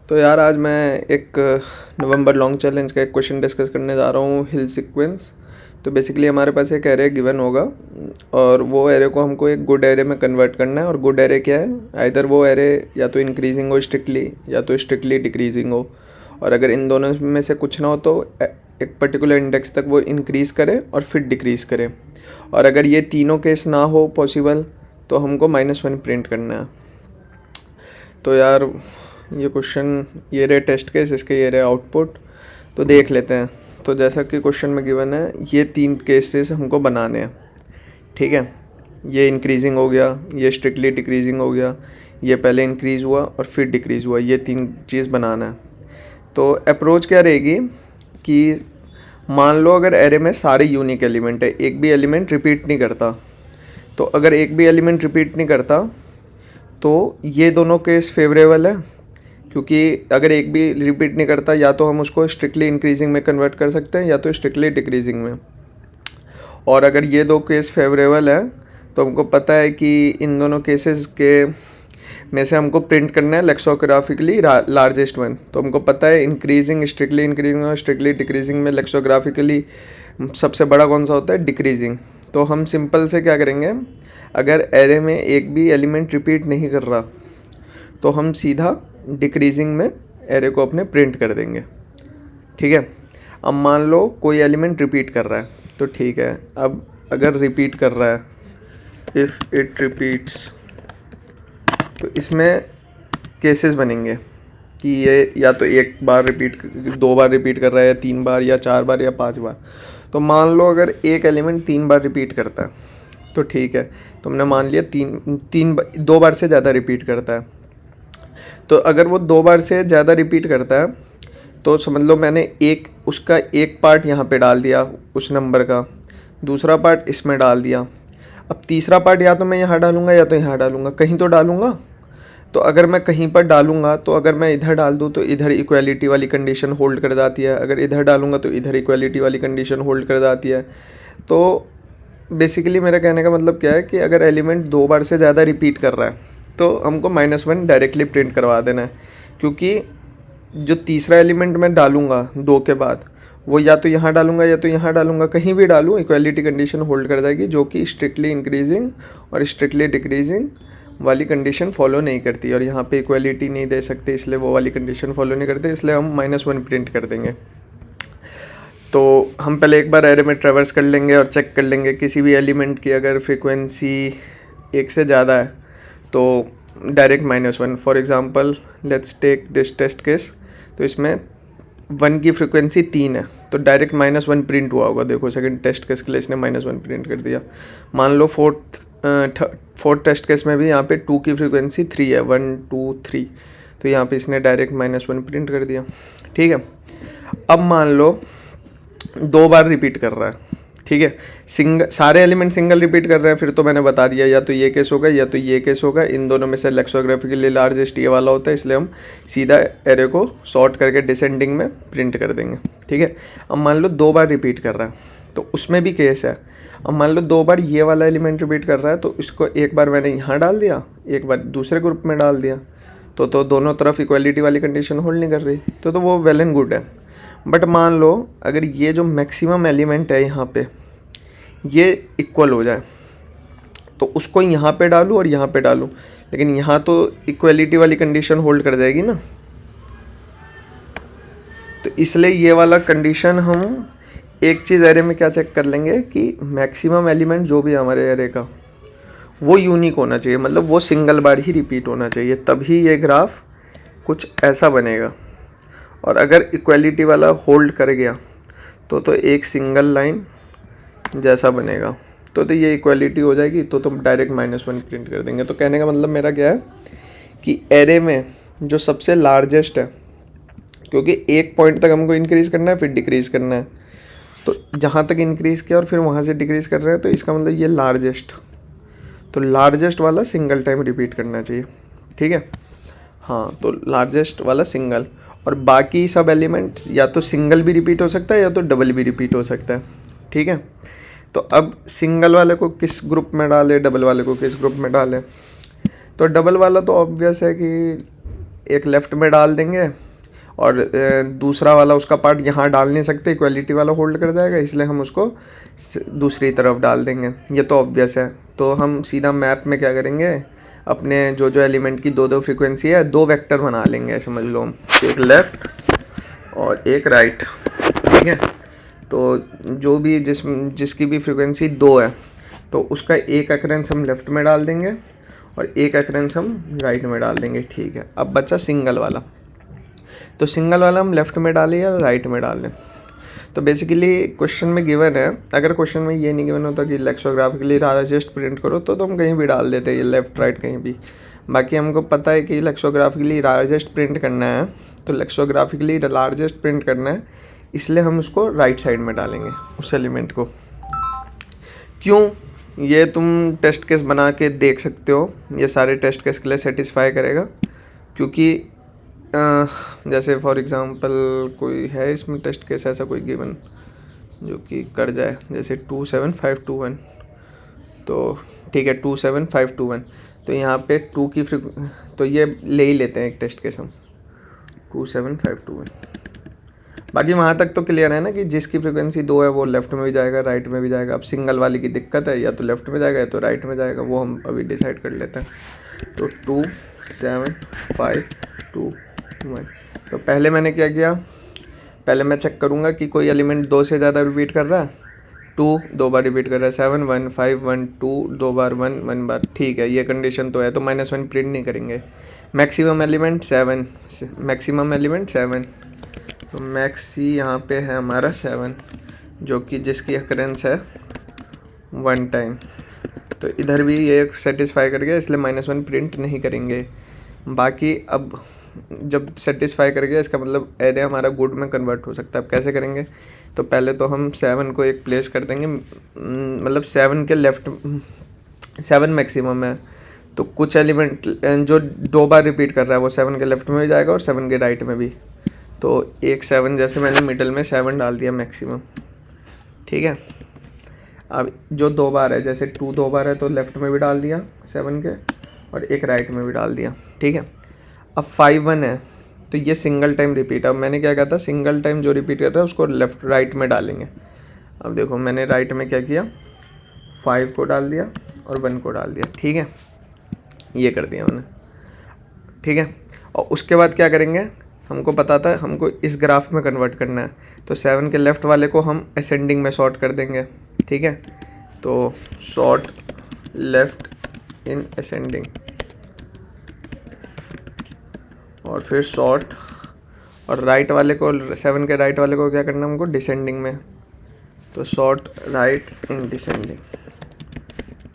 तो यार आज मैं एक नवंबर लॉन्ग चैलेंज का एक क्वेश्चन डिस्कस करने जा रहा हूँ, हिल सीक्वेंस। तो बेसिकली हमारे पास एक एरे गिवन होगा और वो एरे को हमको एक गुड एरे में कन्वर्ट करना है। और गुड एरे क्या है? आइदर वो एरे या तो इंक्रीजिंग हो स्ट्रिक्टली या तो स्ट्रिक्टली डिक्रीजिंग हो। और अगर इन दोनों में से कुछ ना हो तो एक पर्टिकुलर इंडेक्स तक वो इंक्रीज़ करे और फिर डिक्रीज़ करे। और अगर ये तीनों केस ना हो पॉसिबल तो हमको -1 प्रिंट करना है। तो यार ये क्वेश्चन, ये रहे टेस्ट केस, इसके ये रहे आउटपुट। तो देख लेते हैं। तो जैसा कि क्वेश्चन में गिवन है, ये 3 केसेस हमको बनाने हैं। ठीक है, ये इंक्रीजिंग हो गया, ये स्ट्रिक्टली डिक्रीजिंग हो गया, ये पहले इंक्रीज़ हुआ और फिर डिक्रीज़ हुआ, ये 3 चीज़ बनाना है। तो अप्रोच क्या रहेगी कि मान लो अगर एरे में सारे यूनिक एलिमेंट है, एक भी एलिमेंट रिपीट नहीं करता। तो अगर एक भी एलिमेंट रिपीट नहीं करता तो ये दोनों केस फेवरेबल है, क्योंकि अगर एक भी रिपीट नहीं करता या तो हम उसको स्ट्रिक्टली इंक्रीजिंग में कन्वर्ट कर सकते हैं या तो स्ट्रिक्टली डिक्रीजिंग में। और अगर ये दो केस फेवरेबल है तो हमको पता है कि इन दोनों केसेस के में से हमको प्रिंट करना है लेक्सोग्राफिकली लार्जेस्ट वन। तो हमको पता है स्ट्रिक्टली इंक्रीजिंग और स्ट्रिक्टली डिक्रीजिंग में लेक्सोग्राफिकली सबसे बड़ा कौन सा होता है? डिक्रीजिंग। तो हम सिंपल से क्या करेंगे, अगर एरे में एक भी एलिमेंट रिपीट नहीं कर रहा तो हम सीधा डिक्रीजिंग में एरे को अपने प्रिंट कर देंगे। ठीक है, अब मान लो कोई एलिमेंट रिपीट कर रहा है तो ठीक है। अब अगर रिपीट कर रहा है, इफ़ इट रिपीट्स, तो इसमें केसेस बनेंगे कि ये या तो एक बार रिपीट, 2 बार रिपीट कर रहा है, या 3 बार या 4 बार या 5 बार। तो मान लो अगर एक एलिमेंट 3 बार रिपीट करता है तो ठीक है, तुमने मान लिया 2 बार से ज़्यादा रिपीट करता है। तो अगर वो 2 बार से ज़्यादा रिपीट करता है तो समझ लो मैंने उसका एक पार्ट यहाँ पे डाल दिया उस नंबर का, दूसरा पार्ट इसमें डाल दिया। अब तीसरा पार्ट या तो मैं यहाँ डालूँगा या तो यहाँ डालूँगा, कहीं तो डालूँगा। तो अगर मैं कहीं पर डालूँगा तो अगर मैं इधर डाल दूँ तो इधर इक्वालिटी वाली कंडीशन होल्ड कर जाती है, अगर इधर डालूँगा तो इधर इक्वालिटी वाली कंडीशन होल्ड कर जाती है। तो बेसिकली मेरा कहने का मतलब क्या है कि अगर एलिमेंट 2 बार से ज़्यादा रिपीट कर रहा है तो हमको -1 डायरेक्टली प्रिंट करवा देना है, क्योंकि जो तीसरा एलिमेंट मैं डालूँगा 2 के बाद, वो या तो यहाँ डालूँगा या तो यहाँ डालूँगा, कहीं भी डालूँ इक्वालिटी कंडीशन होल्ड कर जाएगी, जो कि स्ट्रिक्टली इंक्रीजिंग और स्ट्रिक्टली डिक्रीजिंग वाली कंडीशन फॉलो नहीं करती। और यहाँ पे इक्वालिटी नहीं दे सकते, इसलिए वो वाली कंडीशन फॉलो नहीं करते, इसलिए हम -1 प्रिंट कर देंगे। तो हम पहले एक बार एरे में ट्रैवर्स कर लेंगे और चेक कर लेंगे किसी भी एलिमेंट की अगर फ्रीक्वेंसी 1 से ज़्यादा है तो direct -1। For example let's take this test case. तो इसमें 1 की फ्रीक्वेंसी 3 है तो डायरेक्ट -1 प्रिंट हुआ होगा। देखो सेकंड टेस्ट केस के लिए इसने -1 प्रिंट कर दिया। मान लो फोर्थ टेस्ट केस में भी यहाँ पे 2 की फ्रीक्वेंसी 3 है, 1 2 3, तो यहाँ पे इसने डायरेक्ट -1 प्रिंट कर दिया। ठीक है, अब मान लो 2 बार रिपीट कर रहा है। ठीक है, सारे एलिमेंट सिंगल रिपीट कर रहे हैं, फिर तो मैंने बता दिया या तो ये केस होगा या तो ये केस होगा। इन दोनों में से लेक्सोग्राफिकली लार्जेस्ट ये वाला होता है, इसलिए हम सीधा एरे को सॉर्ट करके डिसेंडिंग में प्रिंट कर देंगे। ठीक है, अब मान लो 2 बार रिपीट कर रहा है तो उसमें भी केस है। अब मान लो 2 बार ये वाला एलिमेंट रिपीट कर रहा है तो इसको एक बार मैंने यहाँ डाल दिया, एक बार दूसरे ग्रुप में डाल दिया, तो दोनों तरफ इक्वालिटी वाली कंडीशन होल्ड नहीं कर रही, तो वो वेल एंड गुड है। बट मान लो अगर ये जो मैक्सिमम एलिमेंट है यहाँ पे ये इक्वल हो जाए तो उसको यहाँ पे डालूँ और यहाँ पे डालूँ, लेकिन यहाँ तो इक्वलिटी वाली कंडीशन होल्ड कर जाएगी ना। तो इसलिए ये वाला कंडीशन हम एक चीज़ एरे में क्या चेक कर लेंगे कि मैक्सिमम एलिमेंट जो भी हमारे एरे का वो यूनिक होना चाहिए, मतलब वो सिंगल बार ही रिपीट होना चाहिए, तभी ये ग्राफ कुछ ऐसा बनेगा। और अगर इक्वालिटी वाला होल्ड कर गया तो एक सिंगल लाइन जैसा बनेगा, तो ये इक्वालिटी हो जाएगी, तो तुम डायरेक्ट -1 प्रिंट कर देंगे। तो कहने का मतलब मेरा क्या है कि एरे में जो सबसे लार्जेस्ट है, क्योंकि एक पॉइंट तक हमको इंक्रीज़ करना है फिर डिक्रीज़ करना है, तो जहाँ तक इंक्रीज़ किया और फिर वहाँ से डिक्रीज़ कर रहे हैं, तो इसका मतलब ये लार्जेस्ट, तो लार्जेस्ट वाला सिंगल टाइम रिपीट करना चाहिए। ठीक है, हाँ, तो लार्जेस्ट वाला सिंगल, और बाकी सब एलिमेंट्स या तो सिंगल भी रिपीट हो सकता है या तो डबल भी रिपीट हो सकता है। ठीक है, तो अब सिंगल वाले को किस ग्रुप में डालें, डबल वाले को किस ग्रुप में डालें? तो डबल वाला तो ऑब्वियस है कि एक लेफ़्ट में डाल देंगे और दूसरा वाला उसका पार्ट यहाँ डाल नहीं सकते, इक्वलिटी वाला होल्ड कर जाएगा, इसलिए हम उसको दूसरी तरफ डाल देंगे। ये तो ऑब्वियस है। तो हम सीधा मैप में क्या करेंगे, अपने जो जो एलिमेंट की दो दो फ्रीक्वेंसी है, दो वेक्टर बना लेंगे समझ लो हम, एक लेफ़्ट और एक राइट, ठीक है। तो जो भी जिसकी भी फ्रीक्वेंसी 2 है तो उसका एक अकरेंस हम लेफ़्ट में डाल देंगे और एक अकरेंस हम राइट में डाल देंगे, ठीक है। अब बचा सिंगल वाला, तो सिंगल वाला हम लेफ़्ट में डालें या राइट में डालें। तो बेसिकली क्वेश्चन में गिवन है, अगर क्वेश्चन में ये नहीं गिवन होता कि लेक्सोग्राफिकली लार्जेस्ट प्रिंट करो तो हम कहीं भी डाल देते, ये लेफ़्ट राइट कहीं भी। बाकी हमको पता है कि लेक्सोग्राफिकली लार्जेस्ट प्रिंट करना है, तो लेक्सोग्राफिकली लार्जेस्ट प्रिंट करना है, इसलिए हम उसको राइट साइड में डालेंगे उस एलिमेंट को। क्यों, ये तुम टेस्ट केस बना के देख सकते हो, ये सारे टेस्ट केस के लिए सेटिस्फाई करेगा। क्योंकि जैसे फॉर एग्ज़ाम्पल कोई है इसमें टेस्ट केस ऐसा कोई गिवन जो कि कर जाए, जैसे 27521, तो ठीक है 27521, तो यहाँ पे 2 की तो ये ले ही लेते हैं एक टेस्ट केस हम 27521। बाकी वहाँ तक तो क्लियर है ना कि जिसकी फ्रिक्वेंसी 2 है वो लेफ़्ट में भी जाएगा राइट में भी जाएगा। अब सिंगल वाली की दिक्कत है, या तो लेफ़्ट में जाएगा या तो राइट में जाएगा, वो हम अभी डिसाइड कर लेते हैं। तो 27521, तो पहले मैंने क्या किया, पहले मैं चेक करूँगा कि कोई एलिमेंट 2 से ज़्यादा रिपीट कर रहा है। 2 2 बार रिपीट कर रहा है, 7 1 5 1 2 2 बार 1 1 बार, ठीक है, ये कंडीशन तो है, तो -1 प्रिंट नहीं करेंगे। मैक्सिमम एलिमेंट 7, मैक्सिमम एलिमेंट 7, तो मैक्सी यहाँ पे है हमारा 7, जो कि जिसकी अकरेंस है 1 टाइम। तो इधर भी ये सेटिस्फाई कर गया, इसलिए -1 प्रिंट नहीं करेंगे। बाकी अब जब सेटिस्फाई कर गया, इसका मतलब एरे हमारा गुड में कन्वर्ट हो सकता है। अब कैसे करेंगे, तो पहले तो हम 7 को एक प्लेस कर देंगे, मतलब 7 के लेफ़्ट, 7 मैक्सिमम है, तो कुछ एलिमेंट जो 2 बार रिपीट कर रहा है वो 7 के लेफ़्ट में भी जाएगा और 7 के राइट में भी। तो एक 7, जैसे मैंने मिडल में 7 डाल दिया मैक्सिमम, ठीक है। अब जो 2 बार है, जैसे 2 2 बार है तो लेफ़्ट में भी डाल दिया 7 के और एक राइट में भी डाल दिया, ठीक है। अब 5 1 है तो ये सिंगल टाइम रिपीट, अब मैंने क्या कहा था, सिंगल टाइम जो रिपीट कर रहा है उसको लेफ़्ट राइट में डालेंगे। अब देखो मैंने राइट में क्या किया, 5 को डाल दिया और 1 को डाल दिया, ठीक है, ये कर दिया मैंने, ठीक है। और उसके बाद क्या करेंगे, हमको पता था हमको इस ग्राफ में कन्वर्ट करना है, तो 7 के लेफ़्ट वाले को हम असेंडिंग में सॉर्ट कर देंगे, ठीक है। तो सॉर्ट लेफ़्ट इन असेंडिंग, और फिर सॉर्ट, और राइट वाले को, 7 के राइट वाले को क्या करना है हमको, डिसेंडिंग में, तो सॉर्ट राइट इन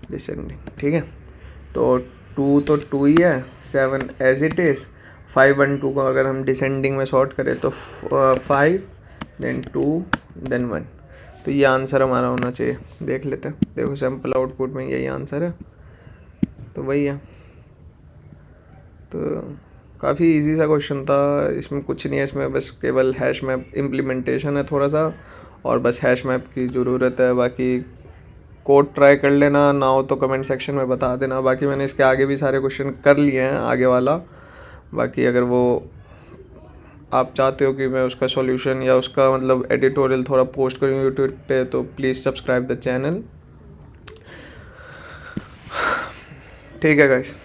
डिसेंडिंग, ठीक है। तो 2 तो 2 ही है, 7 एज इट इज़, 5 1 2 को अगर हम डिसेंडिंग में सॉर्ट करें तो 5 देन 2 देन 1, तो ये आंसर हमारा होना चाहिए। देख लेते हैं, देखो सैम्पल आउटपुट में यही आंसर है, तो वही है। तो काफ़ी इजी सा क्वेश्चन था, इसमें कुछ नहीं है, इसमें बस केवल हैश मैप इम्प्लीमेंटेशन है थोड़ा सा, और बस हैश मैप की ज़रूरत है। बाकी कोड ट्राई कर लेना, ना हो तो कमेंट सेक्शन में बता देना। बाकी मैंने इसके आगे भी सारे क्वेश्चन कर लिए हैं, आगे वाला। बाकी अगर वो आप चाहते हो कि मैं उसका सॉल्यूशन या उसका मतलब एडिटोरियल थोड़ा पोस्ट करूँ यूट्यूब पे, तो प्लीज़ सब्सक्राइब द चैनल, ठीक है गाइस।